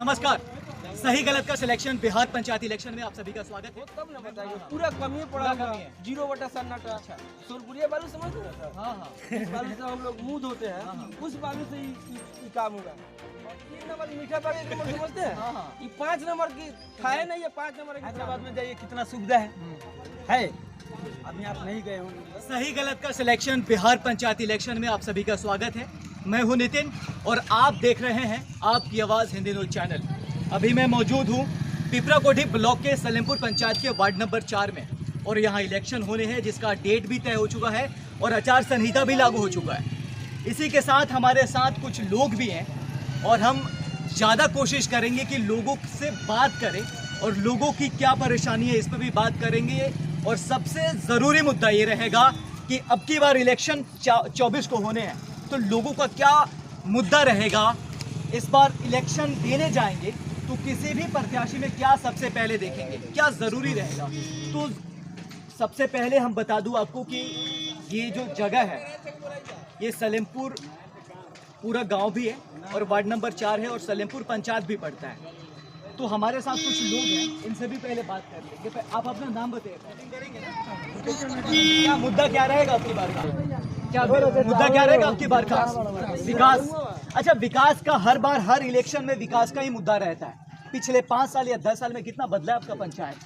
नमस्कार। सही गलत का सिलेक्शन बिहार पंचायत इलेक्शन में आप सभी का स्वागत है। तब ना बताइए पूरा कमी पड़ा कमी है। 0/सन्नाटा। सोनपुरिया बालू समझ रहे हैं? हाँ हाँ इस बालू से हम लोग मुंह धोते हैं, उस बालू से ही काम होगा। 3 नंबर मीठा बाग 1 नंबर समझते हैं? हाँ, हाँ। ये 5 नंबर की खाए नहीं, ये 5 नंबर की हैदराबाद में जाइए कितना सुविधा है अभी आप नहीं गए होंगे। सही गलत का सिलेक्शन बिहार पंचायत इलेक्शन में आप सभी का स्वागत है। मैं हूं नितिन और आप देख रहे हैं आपकी आवाज़ हिंदी न्यूज़ चैनल। अभी मैं मौजूद हूं पिपराकोठी ब्लॉक के सलेमपुर पंचायत के वार्ड नंबर 4 में और यहां इलेक्शन होने हैं जिसका डेट भी तय हो चुका है और आचार संहिता भी लागू हो चुका है। इसी के साथ हमारे साथ कुछ लोग भी हैं और हम ज़्यादा कोशिश करेंगे कि लोगों से बात करें और लोगों की क्या परेशानी है इस पर भी बात करेंगे। और सबसे ज़रूरी मुद्दा ये रहेगा कि अब की बार इलेक्शन 24 को होने हैं तो लोगों का क्या मुद्दा रहेगा। इस बार इलेक्शन देने जाएंगे तो किसी भी प्रत्याशी में क्या सबसे पहले देखेंगे, क्या ज़रूरी रहेगा। तो सबसे पहले हम बता दूं आपको कि ये जो जगह है ये सलेमपुर पूरा गांव भी है और वार्ड नंबर 4 है और सलेमपुर पंचायत भी पड़ता है। तो हमारे साथ कुछ लोग हैं, इनसे भी पहले बात कर लेंगे। आप अपना नाम बताइए। क्या मुद्दा क्या रहेगा आपकी बार का? क्या मुद्दा क्या रहेगा आपकी बार का? विकास। अच्छा, विकास का हर बार हर इलेक्शन में विकास का ही मुद्दा रहता है। पिछले 5 साल या 10 साल में कितना बदला है आपका पंचायत?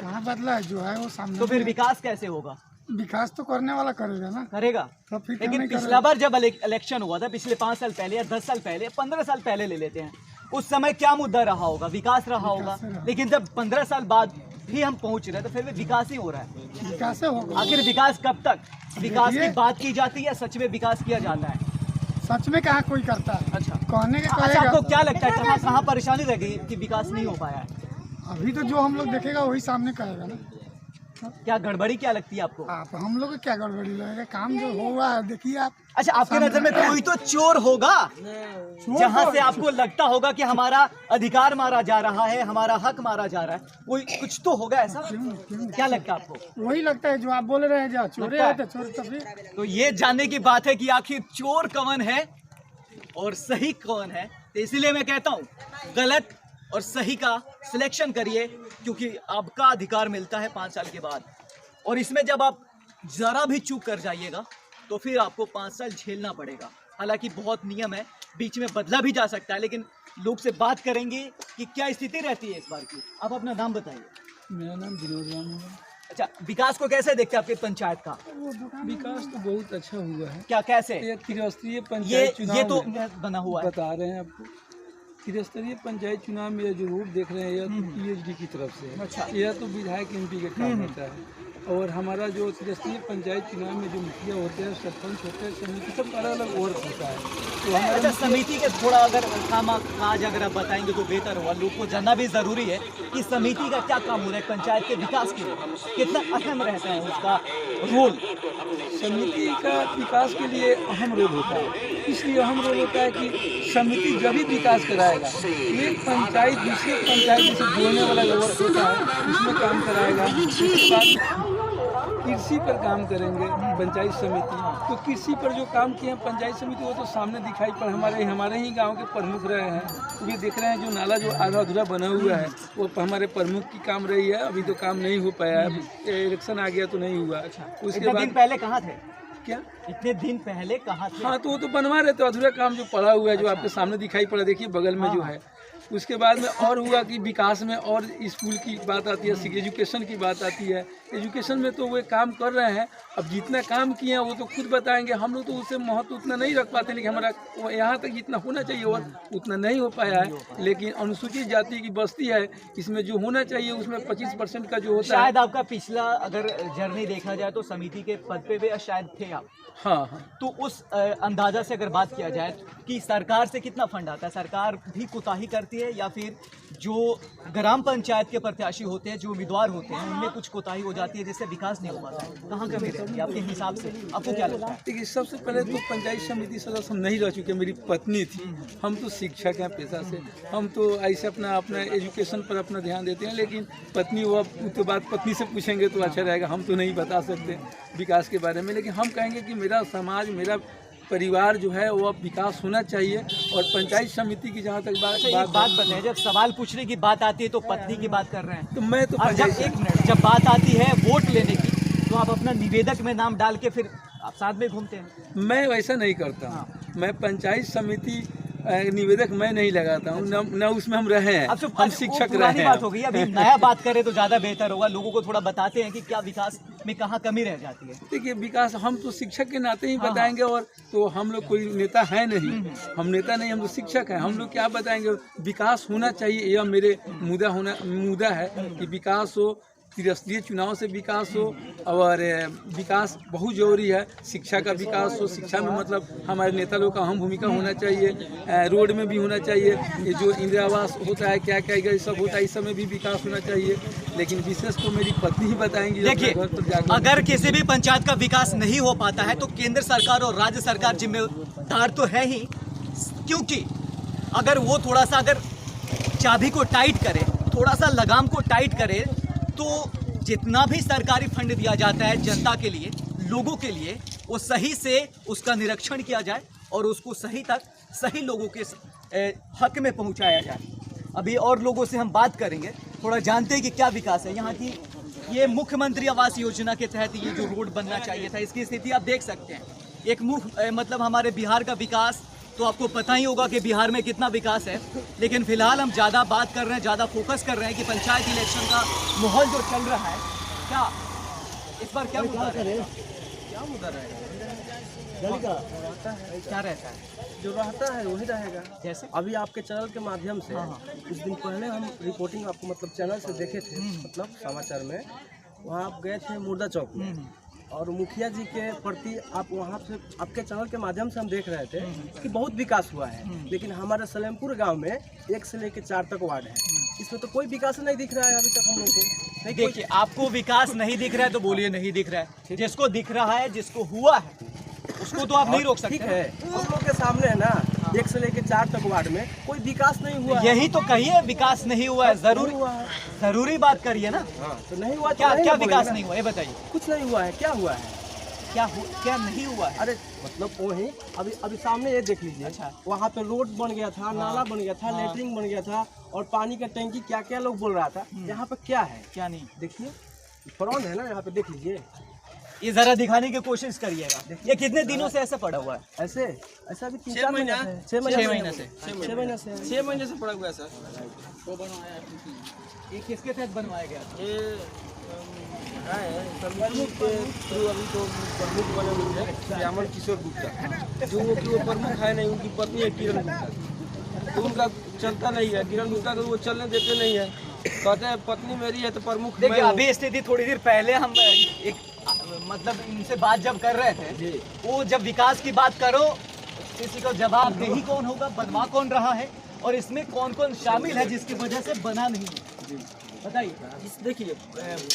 कहाँ बदला है, जो है वो सामने। तो फिर विकास कैसे होगा? विकास तो करने वाला करेगा ना। करेगा। तो फिर लेकिन नहीं पिछला बार जब इलेक्शन हुआ था, पिछले 5 साल पहले या 10 साल पहले, 15 साल पहले ले लेते हैं, उस समय क्या मुद्दा रहा होगा? विकास रहा होगा। लेकिन जब 15 साल बाद भी हम पहुंच रहे हैं तो फिर भी विकास ही हो रहा है। विकास होगा। आखिर विकास कब तक? विकास की बात की जाती है, सच में विकास किया जाता है? सच में कहाँ कोई करता है? अच्छा, कहने के अच्छा, कहेगा। आपको क्या लगता है कहाँ कहाँ परेशानी रह गई कि विकास नहीं हो पाया है? अभी तो जो हम लोग देखेगा वही सामने कहेगा ना। क्या गड़बड़ी क्या लगती है आपको? आप हम लोग को क्या गड़बड़ी लगेगा? काम जो हुआ है देखिए आप। अच्छा, आपकी नजर में कोई तो चोर होगा जहां से आपको लगता होगा कि हमारा अधिकार मारा जा रहा है, हमारा हक मारा जा रहा है। कोई कुछ तो होगा ऐसा। क्या लगता है आपको? वही लगता है जो आप बोल रहे हैं, जो चोरे है तो चोर तो फिर। तो ये जानने की बात है कि आखिर चोर कौन है और सही कौन है। तो इसीलिए मैं कहता हूँ गलत और सही का सिलेक्शन करिए, क्योंकि आपका अधिकार मिलता है 5 साल के बाद। और इसमें जब आप ज़रा भी चूक कर जाइएगा तो फिर आपको 5 साल झेलना पड़ेगा। हालांकि बहुत नियम है, बीच में बदला भी जा सकता है, लेकिन लोग से बात करेंगे कि क्या स्थिति रहती है इस बार की। आप अपना नाम बताइए। मेरा नाम विनोद राम है। अच्छा, विकास को कैसे देखते हैं आपके पंचायत का? विकास तो बहुत अच्छा हुआ है। क्या कैसे? ये त्रिस्तरीय ये पंचायत चुनाव ये तो में बना हुआ है। बता रहे हैं आपको। त्रिस्तरीय पंचायत चुनाव में जो रूप देख रहे हैं यह तो पीएचडी की तरफ से है। अच्छा। यह तो विधायक एमपी के काम होता है। और हमारा जो त्रिस्तरीय पंचायत चुनाव में जो मुखिया होते हैं, सरपंच होते हैं, समिति, सब अलग अलग वर्क होता है। तो हमारा अच्छा, समिति के थोड़ा अगर काम काज अगर आप बताएंगे तो बेहतर होगा। लोग को जानना भी जरूरी है कि समिति का क्या काम हो रहा है पंचायत के विकास के लिए, कितना अहम रहता है उसका रोल। समिति का विकास के लिए अहम रोल होता है। इसलिए अहम रोल होता है कि समिति जब भी विकास कराएगा, एक पंचायत दूसरे पंचायत से जोड़ने वाला जो वर्क होता है उसमें काम कराएगा। उसके बाद कृषि पर काम करेंगे पंचायत समिति। तो कृषि पर जो काम किए हैं पंचायत समिति वो तो सामने दिखाई पड़ हमारे ही गांव के प्रमुख रहे हैं। ये देख रहे हैं जो नाला जो आधा अधूरा बना हुआ है वो हमारे प्रमुख की काम रही है। अभी तो काम नहीं हो पाया है, इलेक्शन आ गया तो नहीं हुआ। उसके बाद पहले कहाँ थे? क्या इतने दिन पहले कहाँ थे? हाँ, तो वो तो बनवा रहे थे। अधूरा काम जो पड़ा हुआ है जो आपके सामने दिखाई पड़ा, देखिए बगल में जो है। उसके बाद में और हुआ कि विकास में और स्कूल की बात आती है, एजुकेशन की बात आती है। एजुकेशन में तो वो काम कर रहे हैं। अब जितना काम किए हैं वो तो खुद बताएंगे, हम लोग तो उससे महत्व उतना नहीं रख पाते। लेकिन हमारा यहाँ तक जितना होना चाहिए और उतना नहीं हो पाया है। लेकिन अनुसूचित जाति की बस्ती है, इसमें जो होना चाहिए उसमें 25% का जो होता है। शायद आपका पिछला अगर जर्नी देखा जाए तो समिति के पद पे भी शायद थे आप। हाँ। तो उस अंदाजा से अगर बात किया जाए कि सरकार से कितना फंड आता है, सरकार भी कोताही करती है या फिर जो ग्राम पंचायत के प्रत्याशी होते हैं, जो उम्मीदवार होते हैं, उनमें कुछ कोताही हो जाती है जिससे विकास नहीं हो पाता है? कहाँ कमी रहती है आपके हिसाब से? आपको क्या लगता है? देखिए, सबसे पहले तो पंचायत समिति सदस्य हम नहीं रह चुके। मेरी पत्नी थी। हम तो शिक्षक हैं पेशा से। हम तो ऐसे अपना एजुकेशन पर अपना ध्यान देते हैं। लेकिन पत्नी वो उसके बाद पत्नी से पूछेंगे तो अच्छा रहेगा। हम तो नहीं बता सकते विकास के बारे में। लेकिन हम कहेंगे कि मेरा समाज, मेरा परिवार जो है वो अब विकास होना चाहिए। और पंचायत समिति की जहाँ तक अच्छा, एक बात बताएं, जब सवाल पूछने की बात आती है तो पत्नी की बात कर रहे हैं, तो मैं तो और जब एक मिनट जब बात आती है वोट लेने की तो आप अपना निवेदक में नाम डाल के फिर आप साथ में घूमते हैं। मैं वैसा नहीं करता हूँ। मैं पंचायत समिति निवेदक मैं नहीं लगाता हूँ, न उसमें हम रहे हैं। अब हम शिक्षक रहे पुरानी हैं। बात हो गई, अभी नया बात करें तो ज्यादा बेहतर होगा। लोगों को थोड़ा बताते हैं कि क्या विकास में कहाँ कमी रह जाती है। देखिए, विकास हम तो शिक्षक के नाते ही बताएंगे, और तो हम लोग कोई नेता है नहीं, हम नेता नहीं, हम तो शिक्षक हैं। हम लोग क्या बताएंगे, विकास होना चाहिए, यह मेरे मुद्दा है कि विकास हो, त्रिस्तरीय चुनाव से विकास हो, और विकास बहुत जरूरी है। शिक्षा का विकास हो, शिक्षा में मतलब हमारे नेता लोग का अहम भूमिका होना चाहिए, रोड में भी होना चाहिए, ये जो इंदिरा आवास होता है, क्या क्या ये सब होता है, इस सब में भी विकास होना चाहिए। लेकिन विशेष तो मेरी पत्नी ही बताएंगी। देखिए, अगर किसी भी पंचायत का विकास नहीं हो पाता है तो केंद्र सरकार और राज्य सरकार जिम्मेदार तो है ही, क्योंकि अगर वो थोड़ा सा अगर चाबी को टाइट करे, थोड़ा सा लगाम को टाइट करे, तो जितना भी सरकारी फंड दिया जाता है जनता के लिए, लोगों के लिए, वो सही से उसका निरीक्षण किया जाए और उसको सही लोगों के हक में पहुंचाया जाए। अभी और लोगों से हम बात करेंगे, थोड़ा जानते हैं कि क्या विकास है यहाँ की। ये मुख्यमंत्री आवास योजना के तहत ये जो रोड बनना चाहिए था, इसकी स्थिति आप देख सकते हैं। एक मतलब हमारे बिहार का विकास तो आपको पता ही होगा कि बिहार में कितना विकास है, लेकिन फिलहाल हम ज़्यादा बात कर रहे हैं, ज़्यादा फोकस कर रहे हैं कि पंचायत इलेक्शन का माहौल जो चल रहा है, क्या इस बार क्या मुद्दा रहेगा? क्या मुद्दा रहेगा? क्या रहता है? जो रहता है वही रहेगा। जैसे अभी आपके चैनल के माध्यम से कुछ दिन पहले हम रिपोर्टिंग आपको मतलब चैनल से देखे थे, मतलब समाचार में, वहाँ आप गए थे मुर्दा चौक में, और मुखिया जी के प्रति आप वहाँ से आपके चैनल के माध्यम से हम देख रहे थे कि बहुत विकास हुआ है। लेकिन हमारे सलेमपुर गांव में 1 से लेकर 4 तक वार्ड है, इसमें तो कोई विकास नहीं दिख रहा है अभी तक हम लोग को। देखिए, आपको विकास नहीं दिख रहा है तो बोलिए नहीं दिख रहा है। जिसको दिख रहा है, जिसको हुआ है, उसको तो आप नहीं रोक सकते। ठीक है, हम लोग के सामने है ना, 1 से लेकर 4 तक वार्ड में कोई विकास नहीं हुआ। यही तो कहिए, विकास नहीं हुआ है। जरूरी बात करिए ना। तो नहीं हुआ, क्या विकास नहीं हुआ, ये बताइए। कुछ नहीं हुआ है। क्या हुआ है? क्या नहीं हुआ है? अरे मतलब वही अभी सामने ये देख लीजिए। अच्छा। वहाँ पे रोड बन गया था, नाला बन गया था, लेटरिन बन गया था, और पानी का टैंकी, क्या क्या लोग बोल रहा था। यहाँ पे क्या है, क्या नहीं? देखिए फ्रंट है ना, यहाँ पे देख लीजिए। ये जरा दिखाने की कोशिश करिएगा। ये कितने दिनों से ऐसा पड़ा हुआ है? ऐसा अभी 3-4 महीने से, 6 महीने से 6 महीने से पड़ा हुआ है सर। ये किसके तहत बनवाया गया? प्रमुख के थ्रू अभी तो प्रमुख बने हुए हैं श्यामल किशोर गुप्ता, जो कि वो प्रमुख है नहीं, उनकी पत्नी है किरण गुप्ता, तो उनका चलता नहीं है। किरण गुप्ता को वो चलने देते नहीं है, कहते हैं पत्नी मेरी है तो प्रमुख। देखिए, अभी स्थिति थोड़ी देर पहले हम एक मतलब इनसे बात जब कर रहे थे, वो जब विकास की बात करो, किसी को जवाबदेही कौन होगा, बनवा कौन रहा है, और इसमें कौन कौन शामिल है जिसकी वजह से बना नहीं है, बताइए। देखिए,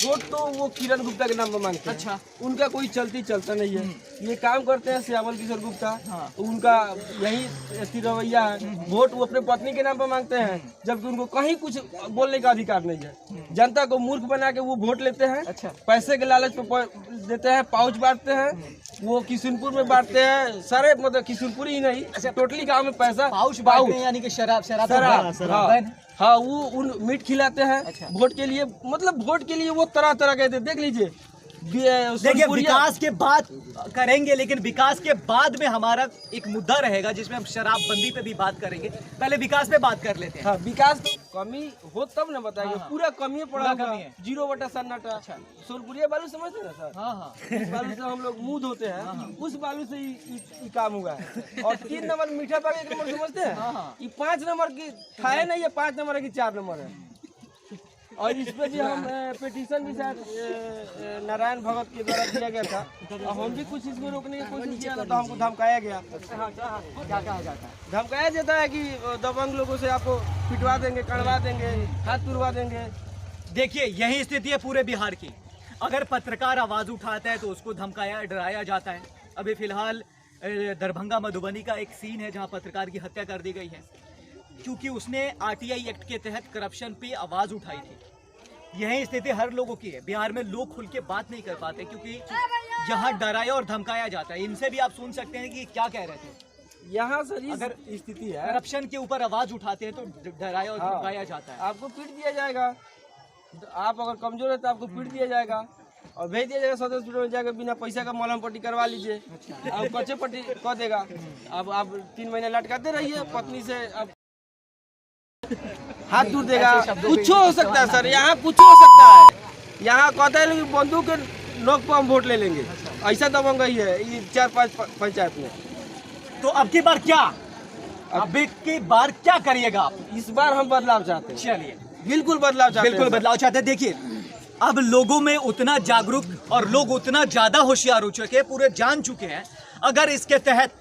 वोट तो वो किरण गुप्ता के नाम पर मांगते हैं। अच्छा। उनका कोई चलता नहीं है। ये काम करते हैं श्यामल किशोर गुप्ता, तो उनका यही रवैया है। वोट वो अपने पत्नी के नाम पर मांगते हैं, जबकि उनको कहीं कुछ बोलने का अधिकार नहीं है। जनता को मूर्ख बना के वो वोट लेते हैं। अच्छा। पैसे के लालच पे देते हैं, पाउच बांटते हैं। वो किशनपुर में बांटते हैं, सारे मतलब किशनपुर ही नहीं, टोटली गाँव में पैसा पाउच यानी कि शराब। हाँ, वो उन मीट खिलाते हैं। अच्छा। वोट के लिए, मतलब वोट के लिए वो तरह तरह के देख लीजिए। देखिए, विकास के बाद करेंगे, लेकिन विकास के बाद में हमारा एक मुद्दा रहेगा जिसमें हम शराबबंदी पे भी बात करेंगे। पहले विकास पे बात कर लेते हैं। हाँ, विकास कमी हो तब ना बताएंगे। पूरा कमी पड़ा, कमी है। 0/सन्नाटा। अच्छा। सोनपुरिया बालू समझते हैं ना सर? हाँ। इस बालू से हम लोग मुंह धोते हैं, उस बालू से ही काम हुआ है। और 3 नंबर मीठा बाग 1 नंबर समझते हैं? ये 5 नंबर की है नहीं है, 5 नंबर है कि 4 नंबर है। और इस पर भी हम पिटीशन भी शायद नारायण भगत के द्वारा दिया गया था, और हम भी कुछ इसमें रोकने की कोशिश किया था, तो हमको धमकाया गया। क्या कहा जाता है? धमकाया जाता है कि दबंग लोगों से आपको पिटवा देंगे, कड़वा देंगे, हाथ तुड़वा देंगे। देखिए, यही स्थिति है पूरे बिहार की। अगर पत्रकार आवाज उठाता है तो उसको धमकाया, डराया जाता है। अभी फिलहाल दरभंगा मधुबनी का एक सीन है जहां पत्रकार की हत्या कर दी गई है, क्योंकि उसने RTI एक्ट के तहत करप्शन पे आवाज उठाई थी। यही स्थिति हर लोगों की है। बिहार में लोग खुल के बात नहीं कर पाते क्योंकि यहाँ डराया और धमकाया जाता है। इनसे भी आप सुन सकते हैं कि क्या कह रहे थे। यहाँ सर अगर स्थिति है, करप्शन के ऊपर आवाज उठाते हैं तो डराया और धमकाया जाता है। आपको पीट दिया जाएगा, आप अगर कमजोर है तो आपको पीट दिया जाएगा और भेज दिया जाएगा सदर हॉस्पिटल में जाकर बिना पैसा का मलहम पट्टी करवा लीजिए। अब कच्चे पट्टी कर देगा। अब आप 3 महीने लटकाते रहिए, पत्नी से अब हाथ दूर देगा। कुछ हो सकता है सर, यहाँ कुछ हो सकता है। यहाँ कहते हैं कि बंदूक के नोक पर हम वोट ले लेंगे, ऐसा दबंगई है ये 4-5 पंचायत में। तो अब की बार क्या, अब की बार क्या करिएगा आप? इस बार हम बदलाव चाहते हैं। चलिए, बिल्कुल बदलाव चाहते हैं। बिल्कुल बदलाव चाहते हैं। देखिए, अब लोगों में उतना जागरूक और लोग उतना ज्यादा होशियार हो चुके हैं, पूरे जान चुके हैं। अगर इसके तहत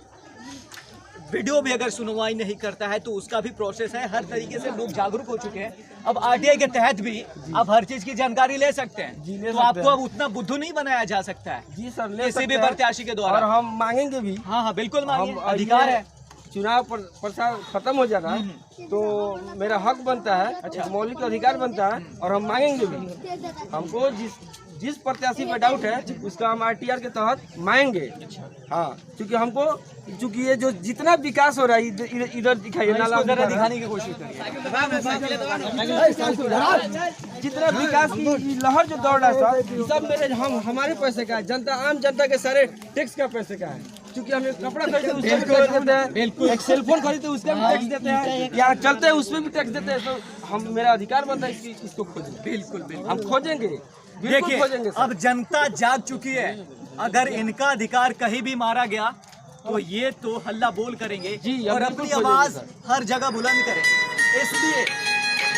वीडियो भी अगर सुनवाई नहीं करता है तो उसका भी प्रोसेस है। हर तरीके से लोग जागरूक हो चुके हैं। अब आरटीआई के तहत भी आप हर चीज की जानकारी ले सकते हैं। जी, ले तो सकते आपको हैं। अब उतना बुद्धू नहीं बनाया जा सकता है जी सर, ले किसी सकते भी हैं। प्रत्याशी के द्वारा। और हम मांगेंगे भी। हाँ हाँ, बिल्कुल मांगिए, हम अधिकार है। चुनाव प्रचार खत्म हो जाना है तो मेरा हक बनता है, अच्छा मौलिक अधिकार बनता है और हम मांगेंगे भी। हमको जिस प्रत्याशी पे डाउट है उसका हम आरटीआर के तहत मांगेंगे। हाँ, क्योंकि हमको चूंकि ये जो जितना विकास हो रहा है इधर दिखाइए, नाला जरा दिखाने की कोशिश करिए। जितना विकास की लहर जो दौड़ रहा है सर, सब मेरे हमारे पैसे का है। जनता, आम जनता के सारे टैक्स का पैसे का है। क्योंकि हम एक कपड़ा खरीदते उसका भी टैक्स देते हैं, एक सेल फोन खरीदते उसका भी टैक्स देते हैं, यहाँ चलते हैं उसमें भी टैक्स देते हैं। तो हम, मेरा अधिकार बनता है इसको खोजें। बिल्कुल बिल्कुल, हम खोजेंगे, देखिए खोजेंगे सर। अब जनता जाग चुकी है। अगर इनका अधिकार कहीं भी मारा गया तो ये तो हल्ला बोल करेंगे जी, हम और बिल्कुल अपनी खोजेंगे आवाज सर। हर जगह बुलंद करेंगे। इसलिए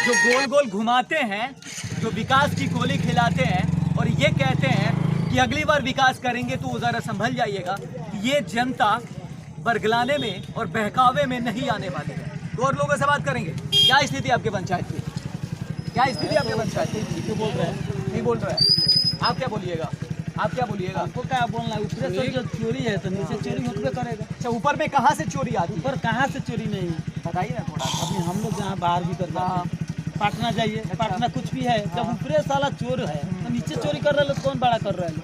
जो गोल गोल घुमाते हैं, जो विकास की गोली खिलाते हैं और ये कहते हैं कि अगली बार विकास करेंगे तो जरा संभल जाइएगा, ये जनता बरगलाने में और बहकावे में नहीं आने वाली है। तो और लोगों से बात करेंगे। क्या स्थिति आपके पंचायत की? क्या स्थिति आपके पंचायत की? क्यों बोल रहे हैं? नहीं बोल रहे हैं। आप क्या बोलिएगा? आप क्या बोलिएगा? आपको क्या बोलना है? ऊपर से जो चोरी है तो नीचे चोरी होते करेगा। अच्छा, ऊपर में कहाँ से चोरी आती है? ऊपर कहाँ से चोरी नहीं, बताइए ना थोड़ा। अभी हम लोग जहाँ बाहर भी करते हैं, पाटना जाइए, पाटना कुछ भी है, जब ऊपरे साला चोर है तो नीचे चोरी कर रहे लोग कौन बड़ा कर रहे हैं?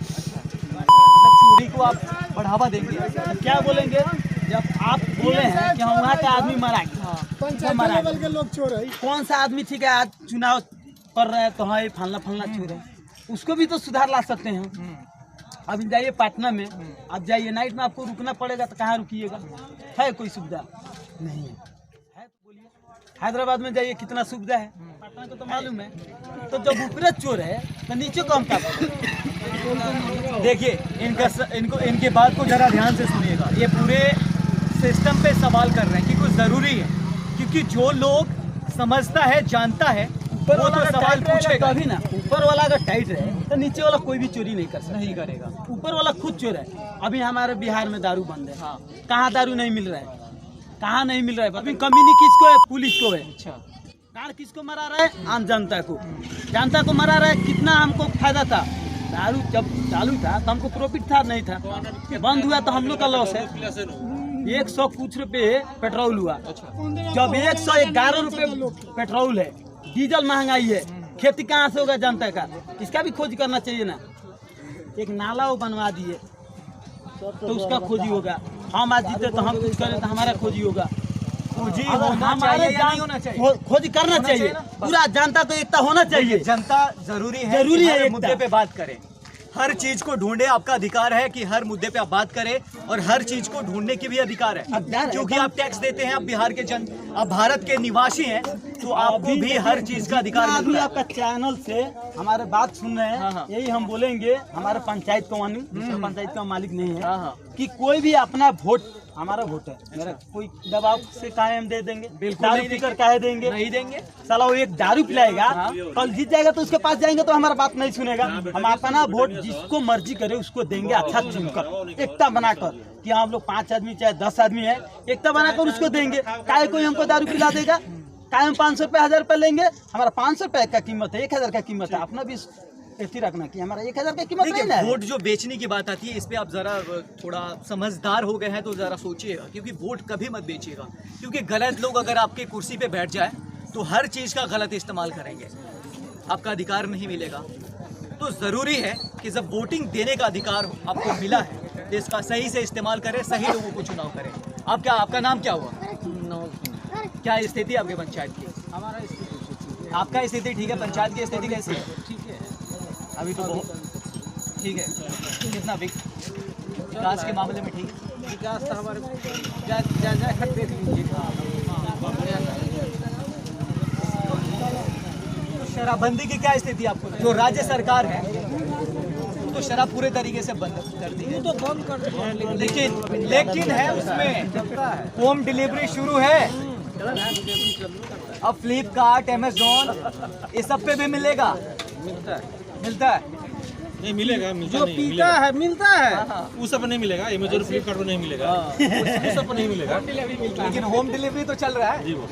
मतलब चोरी को आप बढ़ावा देंगे? तो क्या बोलेंगे जब आप बोले हैं कि हम वहाँ का आदमी मरा के लोग चोर है। कौन सा आदमी ठीक है आज चुनाव कर रहे हैं तो हाँ ये फलना चोर है, उसको भी तो सुधार ला सकते हैं। अभी जाइए पाटना में, आप जाइए नाइट में आपको रुकना पड़ेगा तो कहाँ रुकिएगा? है कोई सुविधा नहीं है? तो बोलिए, हैदराबाद में जाइए कितना सुविधा है, पाटना को तो मालूम है। तो जब ऊपरे चोर है तो नीचे को हम क्या करें? देखिए, इनके बात को जरा ध्यान से सुनिएगा। ये पूरे सिस्टम पे सवाल कर रहे हैं कि कुछ जरूरी है, क्योंकि जो लोग समझता है, जानता है, वो तो सवाल पूछेगा तभी ना। ऊपर वाला अगर टाइट रहे तो नीचे वाला कोई भी चोरी नहीं कर सकता, नहीं करेगा। ऊपर वाला खुद चोर है। अभी हमारे बिहार में दारू बंद है, कहाँ दारू नहीं मिल रहा है? कहाँ नहीं मिल रहा है? अभी कमी किसको है? पुलिस को है। अच्छा, कार किसको मरा रहा है? आम जनता को, जनता को मरा रहा है। कितना हमको फायदा था? दारू जब चालू था तो हमको प्रॉफिट था, नहीं था? बंद हुआ तो हम लोग का लॉस है। 100 कुछ रुपए पेट्रोल हुआ, जब 111 रुपए पेट्रोल है, डीजल महंगाई है, खेती कहाँ से होगा जनता का? इसका भी खोज करना चाहिए ना। एक नाला वो बनवा दिए तो उसका खोजी होगा। हम आज जीते तो हम कुछ करें तो हमारा खोजी होगा। खोजी होना चाहिए या नहीं होना चाहिए? खोज करना चाहिए, पूरा जनता को एकता होना चाहिए। जनता जरूरी है, जरूरी है हर एकता। मुद्दे पे बात करें, हर चीज को ढूंढे। आपका अधिकार है कि हर मुद्दे पे आप बात करें और हर चीज को ढूंढने की भी अधिकार है, क्योंकि आप टैक्स देते हैं, आप बिहार के आप भारत के निवासी हैं, तो आपको भी हर चीज का अधिकार अभी मिलता है। आपका चैनल से हमारे बात सुन रहे हाँ, हैं, हाँ। यही हम बोलेंगे हमारे पंचायत को पंचायत का मालिक नहीं है, हाँ, हाँ। कि कोई भी अपना वोट, हमारा वोट है, मेरा कोई दबाव से कायम दे देंगे? बिल्कुल दारू नहीं पीकर काहे देंगे? नहीं देंगे। साला वो एक दारू पिलाएगा, कल जीत जाएगा तो उसके पास जाएंगे तो हमारा बात नहीं सुनेगा। हम अपना वोट जिसको मर्जी करे उसको देंगे, अच्छा चुनकर, एकता बनाकर, कि हम लोग 5 आदमी चाहे 10 आदमी है, एकता बनाकर उसको देंगे। काहे कोई हमको दारू पिला देगा? कायम 500 रुपये 1000 रुपये लेंगे, हमारा 500 रुपये का कीमत है, 1000 का कीमत है। अपना भी ऐसी रखना कि हमारा 1000 का कीमत नहीं है। वोट जो बेचने की बात आती है, इस पे आप जरा थोड़ा समझदार हो गए हैं तो जरा सोचिएगा, क्योंकि वोट कभी मत बेचिएगा, क्योंकि गलत लोग अगर आपके कुर्सी पे बैठ जाए तो हर चीज का गलत इस्तेमाल करेंगे। आपका अधिकार नहीं मिलेगा। तो ज़रूरी है कि जब वोटिंग देने का अधिकार आपको मिला है तो इसका सही से इस्तेमाल करें, सही लोगों को चुनाव करें। आपका नाम क्या हुआ? क्या स्थिति आपके पंचायत की? हमारा स्थिति आपका स्थिति ठीक है, पंचायत की स्थिति कैसी है? ठीक है। अभी तो बहुत ठीक है। कितना विकास के मामले में ठीक है? विकास तो हमारे खत देख लीजिए। तो शराबबंदी की क्या स्थिति आपको? जो राज्य सरकार है तो शराब पूरे तरीके से बंद कर दी है, तो बंद कर दिया है, लेकिन है उसमें होम डिलीवरी शुरू है। अब फ्लिपकार्ट, अमेज़न ये सब पे भी मिलेगा, मिलता है नहीं मिलेगा, मिलता जो नहीं पीता मिलेगा। है मिलता है। उस सब पे नहीं मिलेगा, अमेज़न फ्लिपकार्ट पे नहीं मिलेगा, उस सब पे नहीं मिलेगा। लेकिन होम डिलीवरी तो चल रहा है, जी बॉस।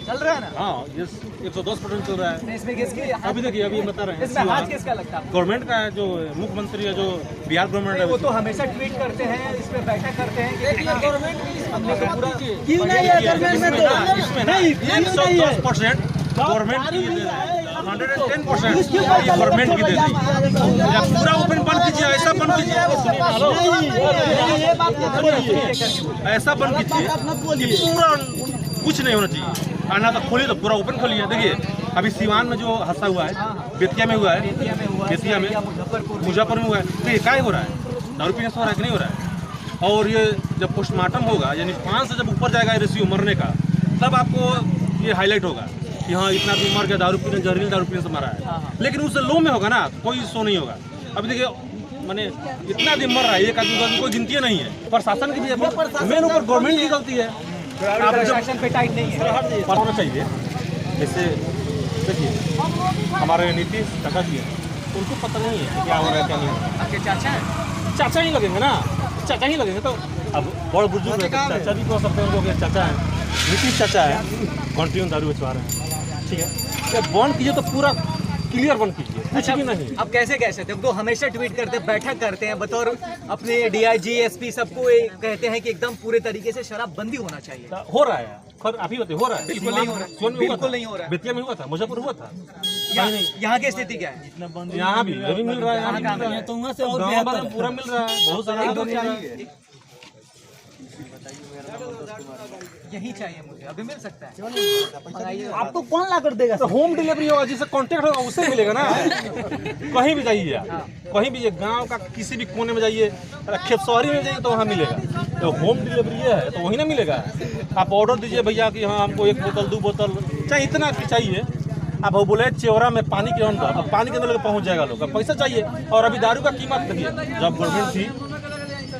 चल रहा है ना? हाँ, ये 110% चल रहा है। इसमें किसकी अभी देखिए, अभी बता रहे हैं इसमें हाथ किसका लगता है? गवर्नमेंट का है, जो मुख्यमंत्री है, जो बिहार गवर्नमेंट है। वो तो हमेशा ट्वीट करते हैं, इस पे बैठक करते हैं कि हमने तो पूरा क्यों नहीं है गवर्नमेंट में? तो इसमें नहीं, क्यों नहीं है? 110% गवर्नमेंट की 110% गवर्नमेंट की दे दी। या पूरा ओपन बंद कीजिए, ऐसा बंद कीजिए, सुनिए ना, हेलो, ये बात मत बोलिए। ऐसा बंद कीजिए कि पूरा कुछ नहीं होना चाहिए। आना तो खोलिए, तो पूरा ओपन खोलिए। देखिए अभी सिवान में जो हादसा हुआ है, बेतिया में हुआ है, बेतिया में, मुजफ्फरपुर में हुआ है, तो ये क्या हो रहा है? दारू पीने से हो रहा है कि नहीं हो रहा है? और ये जब पोस्टमार्टम होगा, यानी 5 से जब ऊपर जाएगा रेशियो मरने का, तब आपको ये हाईलाइट होगा कि हाँ इतना आदमी मर गया दारू पीने, जहरीली दारू पीने से मरा है। लेकिन उससे लो में होगा ना, कोई शो नहीं होगा। अभी देखिए माने इतना आदमी मर रहा है, एक आदमी कोई गिनती नहीं है। प्रशासन की भी मेन ऊपर गवर्नमेंट की गलती है। प्रशासन पे टाइट नहीं है, पर होना चाहिए। जैसे देखिए हमारे नीतीश चाचा जी हैं, उनको पता नहीं है क्या हो रहा है क्या नहीं हो रहा है। आपके चाचा हैं? चाचा ही लगेंगे ना, चाचा ही लगेंगे। तो अब बड़ बुजुर्ग है, तो चाचा जी को सकते हैं, उनको चाचा है, नीतीश चाचा है, कंटिन्यू दारू बेचवा रहे हैं। ठीक है, तो बंद कीजिए, तो पूरा क्लियर बंद कीजिए, कुछ भी नहीं। अब कैसे कह सकते हैं? तो हमेशा ट्वीट करते हैं, बैठक करते हैं, बतौर अपने DIG SP सबको ये कहते हैं कि एकदम पूरे तरीके से शराब बंदी होना चाहिए। हो रहा है, खैर आप ही बताइए, हो रहा है? बिल्कुल नहीं हो रहा है, सोन में हुआ बिल्कुल था, नहीं हो रहा है। बेतिया में हुआ था, मुजफ्फरपुर हुआ था, यहाँ की स्थिति क्या है? यहाँ भी अभी मिल रहा है, यहाँ भी मिल रहा है। तो वहाँ से और गाँव भर में पूरा मिल रहा है, बहुत सारा तो मिल रहा है। चाहिए, यही चाहिए मुझे, अभी मिल सकता है। आपको कौन ला कर देगा? तो होम डिलीवरी होगा, जिससे कांटेक्ट होगा उससे मिलेगा ना। कहीं भी जाइए आप, कहीं भी गांव का किसी भी कोने में जाइए, खेतशहरी में जाइए तो वहाँ मिलेगा। तो होम डिलीवरी है तो वही ना मिलेगा। आप ऑर्डर दीजिए भैया कि हाँ हमको 1 बोतल 2 बोतल चाहे इतना की चाहिए, आप वो बोले चेवरा में पानी के अंदर, अब पानी के अंदर लेकर पहुँच जाएगा लोग, पैसा चाहिए। और अभी दारू का कीमत देखिए, जब गवर्नमेंट थी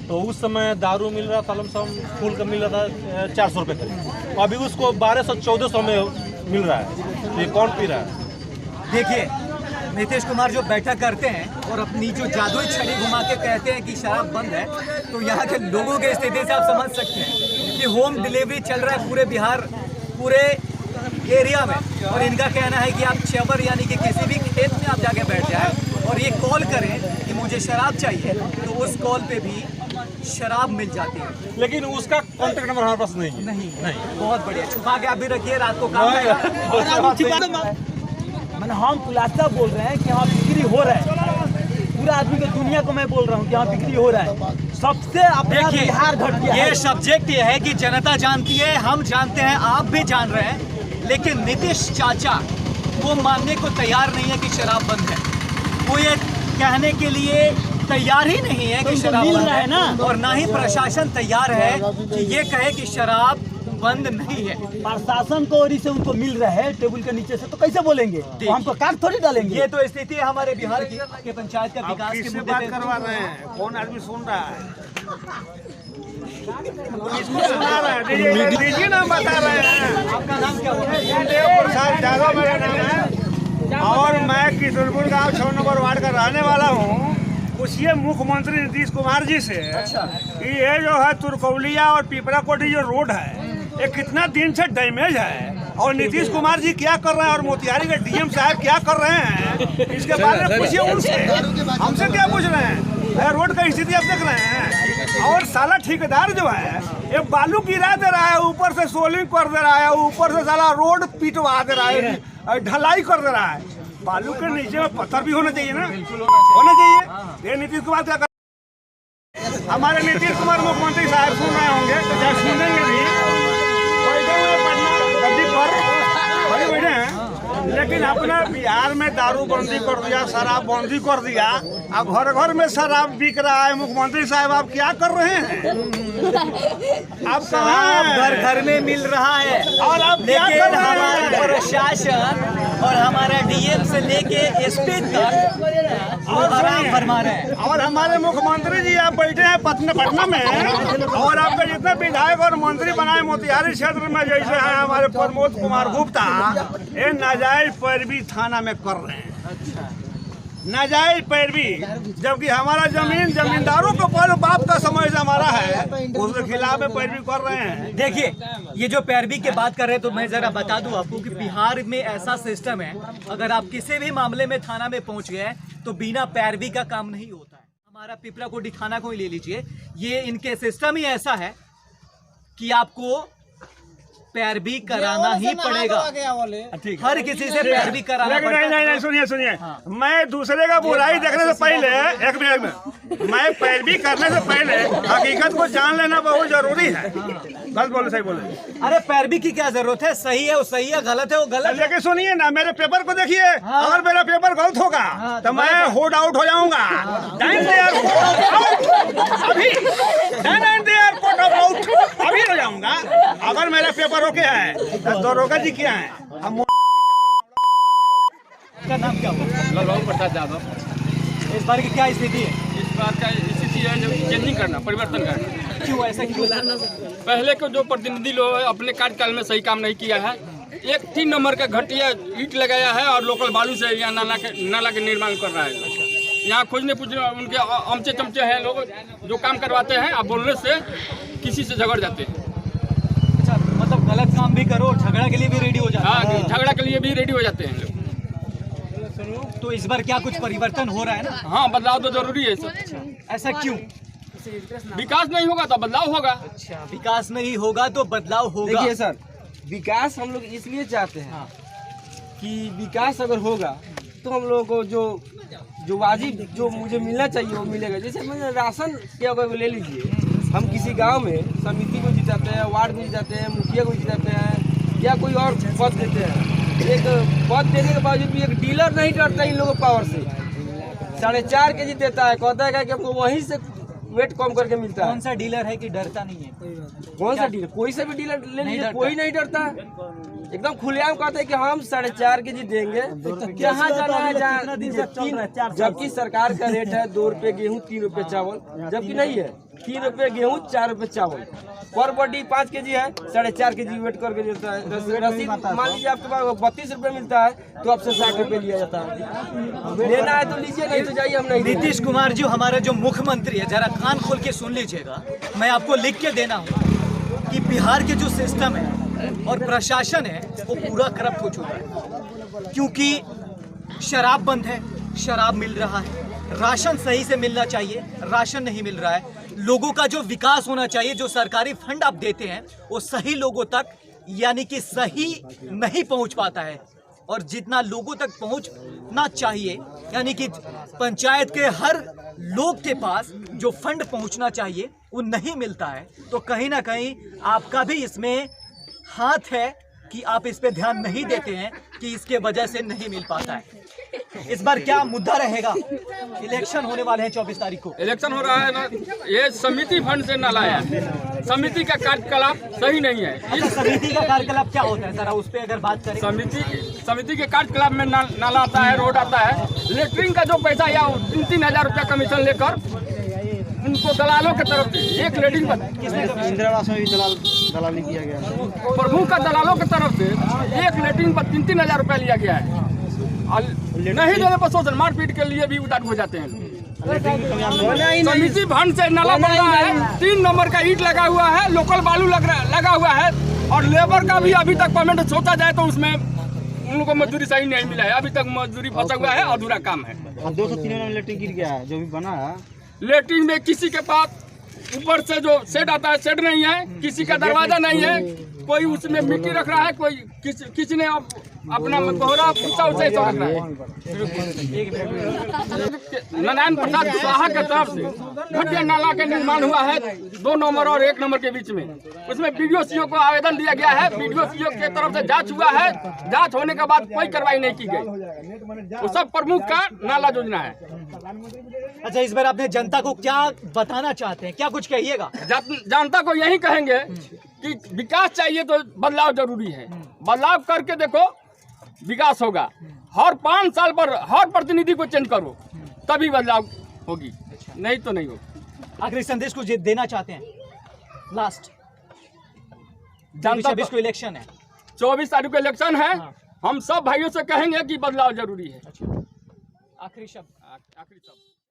तो उस समय दारू मिल रहा था, लमसम फुल का मिल रहा था 400 रुपये करीब, अभी उसको 1200-1400 में मिल रहा है। तो ये कौन पी रहा है? देखिए नीतीश कुमार जो बैठक करते हैं और अपनी जो जादुई छड़ी घुमा के कहते हैं कि शराब बंद है, तो यहाँ के लोगों की स्थिति से आप समझ सकते हैं कि होम डिलीवरी चल रहा है पूरे बिहार, पूरे एरिया में। और इनका कहना है कि आप चेवर यानी कि किसी भी खेत में आप जाके बैठ जाए और ये कॉल करें कि मुझे शराब चाहिए, तो उस कॉल पे भी शराब मिल जाती है। लेकिन उसका कॉन्टेक्ट नंबर हमारे पास नहीं है। नहीं, बहुत बढ़िया, छुपा के आप भी रखिए, रात को काम आएगा। मैंने हम खुलासा बोल रहे हैं कि यहाँ बिक्री हो रहा है, पूरा आदमी की दुनिया को मैं बोल रहा हूँ कि यहाँ बिक्री हो रहा है। सबसे अपना बिहार घट गया है। ये सब्जेक्ट ये है कि जनता जानती है, हम जानते हैं, आप भी जान रहे हैं, लेकिन नीतीश चाचा वो मानने को तैयार नहीं है कि शराब बंद है। वो ये कहने के लिए तैयार ही नहीं है कि शराब बंद है ना, और ना ही प्रशासन तैयार है कि ये कहे कि शराब बंद नहीं है। प्रशासन को ओरी से उनको मिल रहा है टेबल के नीचे से, तो कैसे बोलेंगे? तो हमको काट थोड़ी डालेंगे। ये तो स्थिति है हमारे बिहार की, कि पंचायत का विकास के मुद्दे पे करवा रहे हैं, कौन आदमी सुन रहा है? निजी नाम बता रहे हैं। आपका नाम क्या हुआ? देव प्रसाद यादव मेरा नाम है और मैं किशोरपुर गांव 6 नंबर वार्ड का रहने वाला हूं। पूछिए मुख्यमंत्री नीतीश कुमार जी से कि ये जो है तुरकौलिया और पिपरा कोठी जो रोड है, ये कितना दिन से डैमेज है और नीतीश कुमार जी क्या कर रहे हैं और मोतिहारी के DM साहब क्या कर रहे हैं, इसके बारे में पूछिए उनसे। हमसे क्या पूछ रहे हैं? रोड का स्थिति आप देख रहे हैं। और साला ठेकेदार जो है ये बालू गिरा दे रहा है, ऊपर से सोलिंग कर दे रहा है, ऊपर से साला रोड पिटवा दे रहा है, ढलाई कर दे रहा है। बालू के नीचे में पत्थर भी होना चाहिए ना, होना चाहिए। ये नीतीश कुमार क्या हमारे नीतीश कुमार मुख्यमंत्री साहब सुन रहे होंगे तो जब सुनेंगे भी, बैठे हुए पटना गद्दी पर बैठे हैं, लेकिन अपने बिहार में दारूबंदी कर दिया, शराबबंदी कर दिया, अब घर घर में शराब बिक रहा है। मुख्यमंत्री साहब आप क्या कर रहे हैं? आप शराब घर घर में मिल रहा है, और आप क्या लेकिन कर रहे हमारा हैं? प्रशासन और हमारा डीएम से लेके एसपी तक आराम फरमा रहे हैं। और हमारे मुख्यमंत्री जी आप बैठे हैं पटना में, और आपके जितने विधायक और मंत्री बनाए मोतिहारी क्षेत्र में, जैसे हैं हमारे प्रमोद कुमार गुप्ता, ये नाजायज पैरवी थाना में कर रहे हैं। नाजायज पैरवी, जबकि हमारा जमीन जमींदारों को पहले बाप का समय से हमारा है, उसके खिलाफ में पैरवी कर रहे हैं। देखिए, ये जो पैरवी की बात कर रहे हैं, तो मैं जरा बता दूं आपको कि बिहार में ऐसा सिस्टम है, अगर आप किसी भी मामले में थाना में पहुंच गए तो बिना पैरवी का काम नहीं होता है। हमारा पिपराकोटी थाना को ही ले लीजिए, ये इनके सिस्टम ही ऐसा है कि आपको पैरवी कराना ही पड़ेगा। हर किसी से पैरवी कराना लेकिन पड़ेगा। नहीं, सुनिए, मैं दूसरे का बुराई देखने से पहले एक मिनट में मैं पैरवी करने से पहले हकीकत को जान लेना बहुत जरूरी है। गलत बोले सही बोले? अरे पैरवी की क्या जरूरत है? सही है वो सही है, गलत है वो गलत है। लेकिन सुनिए ना, मेरे पेपर को देखिए, अगर मेरा पेपर गलत होगा तो मैं होल्ड आउट हो जाऊंगा। अभी अभी हो जाऊंगा। अगर मेरा पेपर ओके है तो दरोगा जी क्या है? का नाम क्या होगा? लालबाबू प्रसाद यादव। इस बार की क्या स्थिति है? इस बार का स्थिति है जो चेंजिंग करना, परिवर्तन करना। क्यों ऐसा क्यों? पहले के जो प्रतिनिधि लोग अपने कार्यकाल में सही काम नहीं किया है। एक 3 नंबर का घटिया ईंट लगाया है और लोकल बालू से यहाँ नाला के निर्माण कर रहा है। यहाँ खोजने पूछने उनके अमचे चमचे हैं लोग जो काम करवाते हैं, अब बोलने से किसी से झगड़ जाते हैं। अच्छा, मतलब गलत काम भी करो और झगड़ा के लिए भी रेडी हो जाते हाँ, हैं। झगड़ा के लिए भी रेडी हो जाते हैं लोग। तो इस बार क्या कुछ परिवर्तन हो रहा है ना? हाँ, बदलाव तो जरूरी है सर। ऐसा क्यों? विकास नहीं होगा तो बदलाव होगा। अच्छा, विकास नहीं होगा तो बदलाव होगा। देखिए सर, विकास हम लोग इसलिए चाहते हैं कि विकास अगर होगा तो हम लोगों को जो वाजिब जो मुझे मिलना चाहिए वो मिलेगा। जैसे मैंने राशन के अगर ले लीजिए, हम किसी गांव में समिति को जिताते हैं, वार्ड को जिताते हैं, मुखिया को जिताते हैं या कोई और पद देते हैं, एक पद देने के बावजूद भी एक डीलर नहीं डरता इन लोगों पावर से। 4.5 केजी देता है, कहता है कि हमको वहीं से वेट कम करके मिलता है। कौन सा डीलर है कि डरता नहीं है? कौन सा डीलर? कोई सा भी डीलर ले लीजिए, कोई नहीं डरता। एकदम खुलेआम कहते हैं कि हम 4.5 केजी देंगे, जहाँ जाना है जहाँ दीजिए। जबकि सरकार का रेट है 2 रुपये गेहूँ 3 रुपये चावल, जबकि नहीं है 3 रुपये गेहूँ 4 रुपये चावल। पर बॉडी 5 केजी है, 4.5 केजी वेट करके देता है। रसीद मान लीजिए आपके पास 32 रुपये मिलता है तो आपसे 60 रुपये लिया जाता है। लेना है तो लीजिए, नहीं तो जाइए, हम नहीं। नीतीश कुमार जी हमारे जो मुख्यमंत्री है, जरा कान खोल के सुन लीजिएगा। मैं आपको लिख के देना हूँ कि बिहार के जो सिस्टम है और प्रशासन है वो पूरा करप्ट हो चुका है। क्योंकि शराब बंद है, शराब मिल रहा है, राशन सही से मिलना चाहिए, राशन नहीं मिल रहा है। लोगों का जो विकास होना चाहिए, जो सरकारी फंड आप देते हैं वो सही लोगों तक यानी कि सही नहीं पहुंच पाता है। और जितना लोगों तक पहुंचना चाहिए यानी कि पंचायत के हर लोग के पास जो फंड पहुंचना चाहिए वो नहीं मिलता है। तो कहीं ना कहीं आपका भी इसमें हाथ है कि आप इस पे ध्यान नहीं देते हैं कि इसके वजह से नहीं मिल पाता है। इस बार क्या मुद्दा रहेगा? इलेक्शन होने वाले हैं 24 तारीख को। इलेक्शन हो रहा है ना, ये समिति फंड से नाला है। समिति का कार्यकलाप सही नहीं है। अच्छा, समिति का कार्यकलाप क्या होता है, जरा उस पर अगर बात करें। समिति के कार्यकलाप में नाला आता है, रोड आता है, लेटरिन का जो पैसा या 3-3 हजार रुपया कमीशन लेकर उनको दलालों की तरफ से एक लेटरिन पर इंदिरा आवास में भी दलाली किया गया है। प्रमुख का दलालों की तरफ से एक लेटरिन पर 3-3 हजार रुपया लिया गया है। और नहीं देने पर सोचल मारपीट के लिए भी उतार हो जाते हैं। समिति फंड से नाला बन रहा है, 3 नंबर का ईंट लगा हुआ है, लोकल बालू लगा हुआ है और लेबर का भी अभी तक पेमेंट सोचा जाए तो उसमें उन लोगों को मजदूरी सही नहीं मिला है। अभी तक मजदूरी फंसा हुआ है, अधूरा काम है। 203 में लेटरिन गिर गया है जो भी बना है। लेटरिन में किसी के पास ऊपर से जो शेड आता है शेड नहीं है, किसी का दरवाजा नहीं है, कोई उसमें मिट्टी रख रहा है, कोई किसी ने अपना कोहरा पूछा उसे तो रख रहा है। नारायण प्रसाद स्वाहा के तरफ से घटिया नाला का निर्माण हुआ है 2 नंबर और 1 नंबर के बीच में। उसमें BDO-CO को आवेदन दिया गया है, BDO-CO के तरफ से जांच हुआ है, जांच होने के बाद कोई कार्रवाई नहीं की गई। वो सब प्रमुख का नाला योजना है। अच्छा, इस बार आपने जनता को क्या बताना चाहते हैं, क्या कुछ कहिएगा? जनता को यही कहेंगे कि विकास चाहिए तो बदलाव जरूरी है, बदलाव करके देखो विकास होगा। हर 5 साल पर हर प्रतिनिधि को चेंज करो तभी बदलाव होगी, नहीं तो नहीं होगी। आखिरी संदेश कुछ देना चाहते हैं लास्ट? जनता 24 को इलेक्शन है, 24 तारीख को इलेक्शन है। हम सब भाइयों से कहेंगे कि बदलाव जरूरी है। आखिरी शब्द। आखिरी शब्द